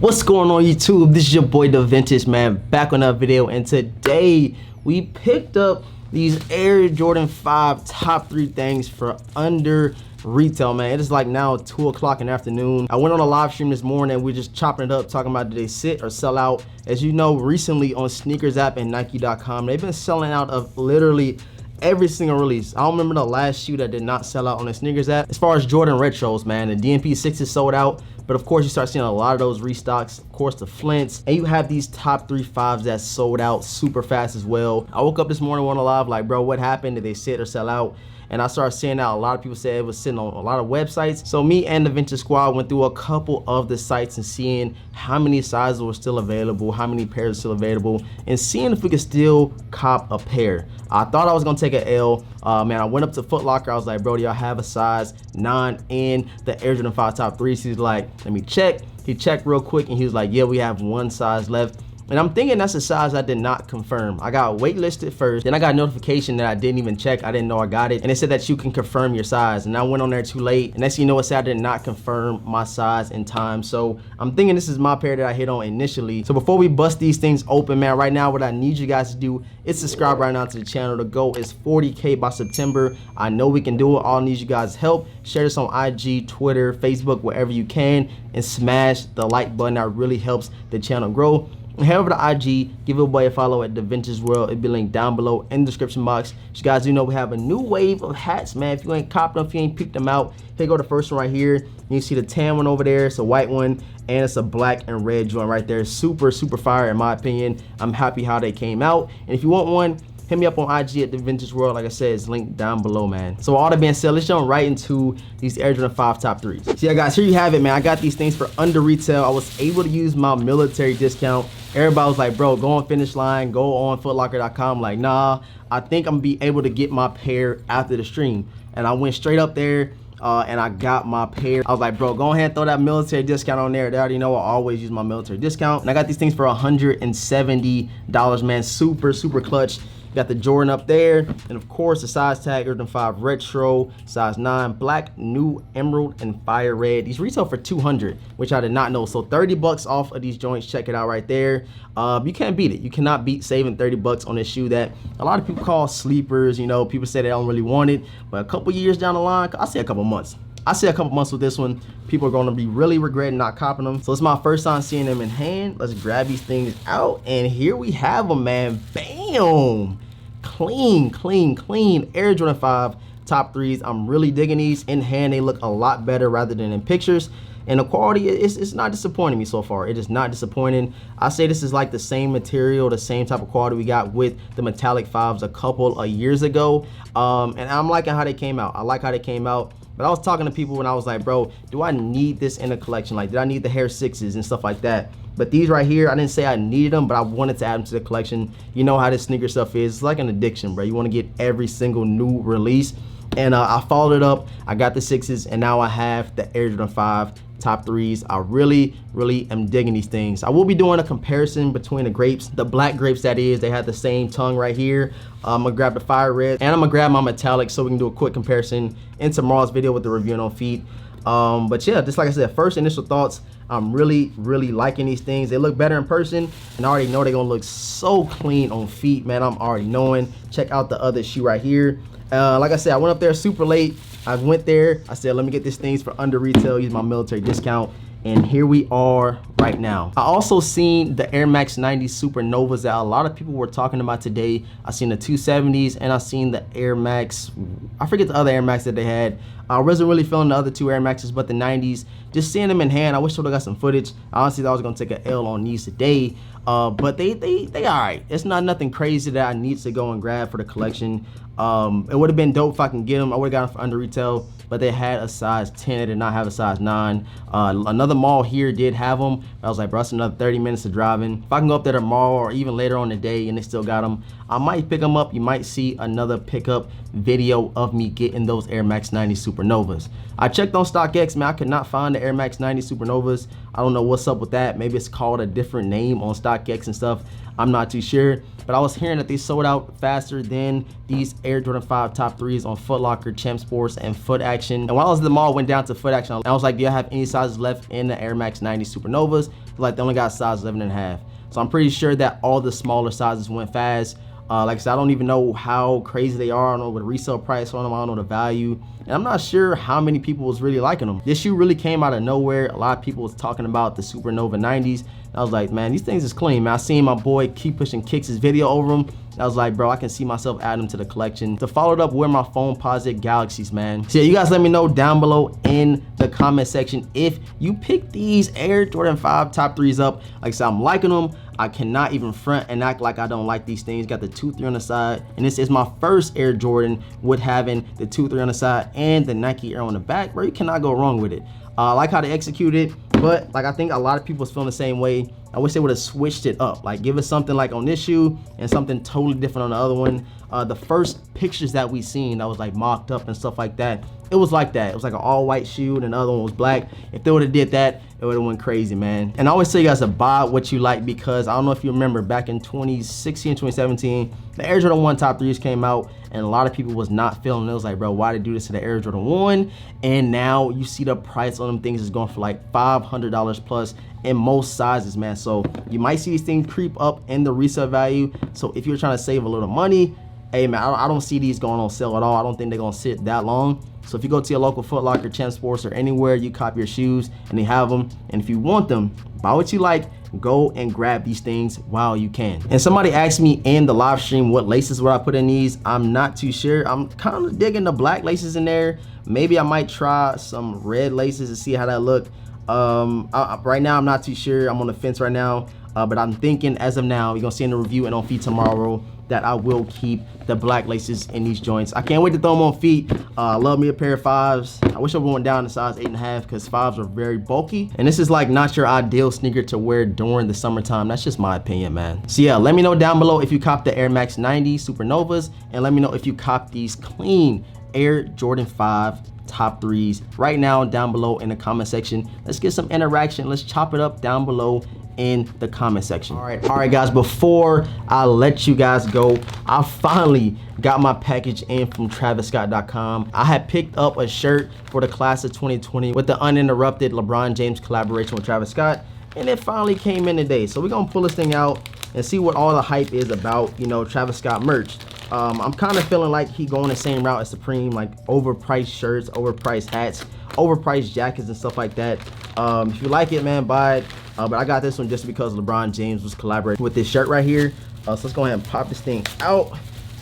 What's going on YouTube? This is your boy The Vintage Man, back on another video, and today we picked up these Air Jordan 5 top 3 things for under retail, man. It is like now 2 o'clock in the afternoon. I went on a live stream this morning and we're just chopping it up, talking about do they sit or sell out. As you know, recently on Sneakers app and Nike.com, they've been selling out of literally every single release. I don't remember the last shoe that did not sell out on the Sneakers app. As far as Jordan retros, man, the DMP 6 is sold out, but of course you start seeing a lot of those restocks, of course the Flints, and you have these top 3 5s that sold out super fast as well. I woke up this morning on a live like, bro, what happened? Did they sit or sell out? And I started seeing that a lot of people said it was sitting on a lot of websites. So me and the Vintage Squad went through a couple of the sites and seeing how many sizes were still available, how many pairs are still available, and seeing if we could still cop a pair. I thought I was gonna take an L. Man, I went up to Foot Locker. I was like, bro, do y'all have a size 9 in the Air Jordan 5 top 3s? He's like, let me check. He checked real quick and he was like, yeah, we have 1 size left. And I'm thinking that's a size I did not confirm. I got waitlisted first, then I got a notification that I didn't even check. I didn't know I got it. And it said that you can confirm your size. And I went on there too late. And next thing you know, it said I did not confirm my size in time. So I'm thinking this is my pair that I hit on initially. So before we bust these things open, man, right now what I need you guys to do is subscribe right now to the channel. The goal is 40K by September. I know we can do it. All I need you guys' help. Share this on IG, Twitter, Facebook, wherever you can. And smash the like button. That really helps the channel grow. Head over to IG, give a boy a follow at The Vintage World. It'll be linked down below in the description box. As you guys do know, we have a new wave of hats, man. If you ain't copped them, if you ain't picked them out, here go the first one right here. You see the tan one over there. It's a white one, and it's a black and red joint right there. Super, super fire in my opinion. I'm happy how they came out. And if you want one, hit me up on IG at The Vintage World. Like I said, it's linked down below, man. So all that being said, let's jump right into these Air Jordan 5 top 3s. So yeah, guys, here you have it, man. I got these things for under retail. I was able to use my military discount. Everybody was like, bro, go on Finish Line, go on footlocker.com. Like, nah, I think I'm gonna be able to get my pair after the stream. And I went straight up there and I got my pair. I was like, bro, go ahead and throw that military discount on there. They already know I always use my military discount. And I got these things for $170, man. Super, super clutch. Got the Jordan up there, and of course the size tag, Air Jordan 5 retro, size 9, black, new emerald, and fire red. These retail for $200, which I did not know. So 30 bucks off of these joints. Check it out right there. You can't beat it. You cannot beat saving 30 bucks on this shoe that a lot of people call sleepers. You know, people say they don't really want it, but a couple years down the line, I say a couple months. I say a couple months with this one, people are gonna be really regretting not copping them. So it's my first time seeing them in hand. Let's grab these things out, and here we have them, man. Bam! Clean, clean, clean Air Jordan 5 top 3s. I'm really digging these. In hand, they look a lot better rather than in pictures. And the quality, it's not disappointing me so far. It is not disappointing. I say this is like the same material, the same type of quality we got with the metallic 5s a couple of years ago. And I'm liking how they came out. I like how they came out. But I was talking to people when I was like, bro, do I need this in a collection? Like, did I need the Hair 6s and stuff like that? But these right here, I didn't say I needed them, but I wanted to add them to the collection. You know how this sneaker stuff is. It's like an addiction, bro. You want to get every single new release. And I followed it up. I got the 6s, and now I have the Air Jordan 5 top 3s. I really, really am digging these things. I will be doing a comparison between the grapes, the black grapes that is. They have the same tongue right here. I'm gonna grab the fire red, and I'm gonna grab my metallic so we can do a quick comparison in tomorrow's video with the review on feet. But yeah, just like I said, first initial thoughts, I'm really, really liking these things. They look better in person, and I already know they're gonna look so clean on feet, man. I'm already knowing. Check out the other shoe right here. Like I said, I went up there super late. I went there, I said, let me get these things for under retail, use my military discount. And here we are right now. I also seen the Air Max 90 Supernovas that a lot of people were talking about today. I seen the 270s, and I seen the Air Max, I forget the other Air Max that they had. I wasn't really feeling the other 2 Air Maxes, but the 90s, just seeing them in hand, I wish I would've got some footage. I honestly thought I was gonna take an L on these today. But they all right. It's not nothing crazy that I need to go and grab for the collection. It would have been dope if I can get them. I would have got them for under retail, but they had a size 10. They did not have a size 9. Another mall here did have them. I was like, bro, that's another 30 minutes of driving. If I can go up there tomorrow or even later on the day and they still got them, I might pick them up. You might see another pickup video of me getting those Air Max 90 Supernovas. I checked on StockX, man, I could not find the Air Max 90 Supernovas. I don't know what's up with that. Maybe it's called a different name on StockX and stuff. I'm not too sure, but I was hearing that they sold out faster than these Air Jordan 5 top 3s on Foot Locker, Champ Sports, and Foot Action. And while I was at the mall, went down to Foot Action, I was like, do you have any sizes left in the Air Max 90 Supernovas? Like, they only got size 11.5. So I'm pretty sure that all the smaller sizes went fast. Like I said, I don't even know how crazy they are. I don't know what the resale price on them. I don't know the value. And I'm not sure how many people was really liking them. This shoe really came out of nowhere. A lot of people was talking about the Supernova 90s. I was like, man, these things is clean, man. I seen my boy Keep Pushing Kicks' video over them. I was like, bro, I can see myself adding them to the collection. To follow it up with my Foamposite Galaxies, man. So yeah, you guys let me know down below in the comment section if you pick these Air Jordan 5 top 3s up. Like I said, I'm liking them. I cannot even front and act like I don't like these things. Got the 2-3 on the side, and this is my first Air Jordan with having the 2-3 on the side and the Nike Air on the back, bro. You cannot go wrong with it. I like how they executed, but like I think a lot of people was feeling the same way. I wish they would have switched it up, like give us something like on this shoe and something totally different on the other one. The first pictures that we seen that was like mocked up and stuff like that, it was like that. It was like an all white shoe and the other one was black. If they would have did that, it would have went crazy, man. And I always tell you guys to buy what you like, because I don't know if you remember back in 2016, 2017, the Air Jordan 1 top 3s came out and a lot of people was not feeling it. It was like, bro, why they do this to the Air Jordan 1? And now you see the price on them things is going for like $500 plus in most sizes, man. So you might see these things creep up in the resale value. So if you're trying to save a little money, hey man, I don't see these going on sale at all. I don't think they're gonna sit that long. So if you go to your local Foot Locker, Champ Sports, or anywhere you cop your shoes and they have them, and if you want them, buy what you like, go and grab these things while you can. And somebody asked me in the live stream what laces would I put in these. I'm not too sure. I'm kind of digging the black laces in there. Maybe I might try some red laces to see how that look. Right now I'm not too sure. I'm on the fence right now, but I'm thinking as of now, you're gonna see in the review and on feet tomorrow that I will keep the black laces in these joints. I can't wait to throw them on feet. I love me a pair of 5s. I wish I went down to size 8.5 because 5s are very bulky. And this is like not your ideal sneaker to wear during the summertime. That's just my opinion, man. So yeah, let me know down below if you cop the Air Max 90 Supernovas, and let me know if you cop these clean Air Jordan 5 top 3s right now down below in the comment section. Let's get some interaction. Let's chop it up down below in the comment section. All right guys, before I let you guys go, I finally got my package in from TravisScott.com. I had picked up a shirt for the class of 2020 with the uninterrupted LeBron James collaboration with Travis Scott, and it finally came in today. So we're gonna pull this thing out and see what all the hype is about, you know, Travis Scott merch. I'm kind of feeling like he going the same route as Supreme, like overpriced shirts, overpriced hats, overpriced jackets and stuff like that. If you like it, man, buy it. But I got this one just because LeBron James was collaborating with this shirt right here. So let's go ahead and pop this thing out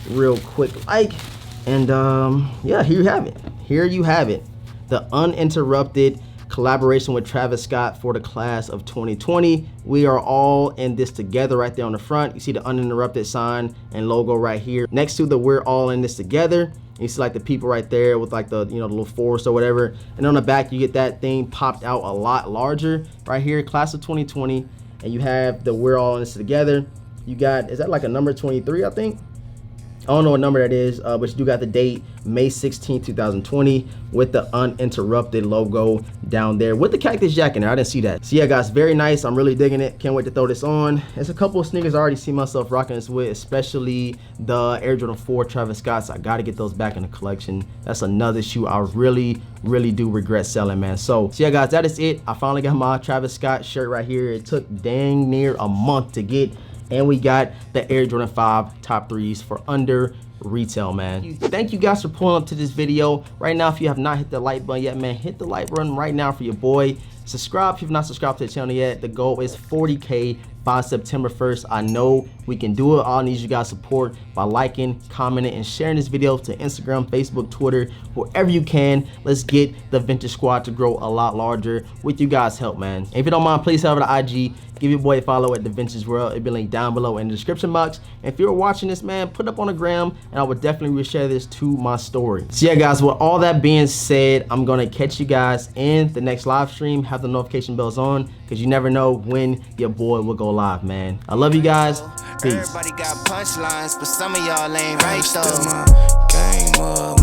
real quick, and yeah, here you have it. Here you have it. The uninterrupted collaboration with Travis Scott for the class of 2020. We are all in this together right there on the front. You see the uninterrupted sign and logo right here. Next to the we're all in this together, you see like the people right there with like the, you know, the little forest or whatever. And on the back, you get that thing popped out a lot larger right here, class of 2020. And you have the we're all in this together. You got, is that like a number 23, I think? I don't know what number that is, but you do got the date, May 16, 2020, with the uninterrupted logo down there with the cactus jacket in there. I didn't see that. So yeah, guys, very nice. I'm really digging it. Can't wait to throw this on. There's a couple of sneakers I already see myself rocking this with, especially the Air Jordan 4 Travis Scott. So I got to get those back in the collection. That's another shoe I really do regret selling, man. So yeah, guys, that is it. I finally got my Travis Scott shirt right here. It took dang near a month to get. And we got the Air Jordan 5 top 3s for under retail, man. Thank you guys for pulling up to this video. Right now, if you have not hit the like button yet, man, hit the like button right now for your boy. Subscribe if you've not subscribed to the channel yet. The goal is 40K by September 1st. I know we can do it. All I need you guys support by liking, commenting, and sharing this video to Instagram, Facebook, Twitter, wherever you can. Let's get the Vintage Squad to grow a lot larger with you guys' help, man. And if you don't mind, please head over to IG. Give your boy a follow at The Vintage World. It'll be linked down below in the description box. And if you're watching this, man, put up on the gram, and I would definitely reshare this to my story. So yeah, guys, with all that being said, I'm gonna catch you guys in the next live stream. Have the notification bells on, because you never know when your boy will go live, man. I love you guys. Peace. Everybody got punchlines, but some of y'all ain't right though. mama.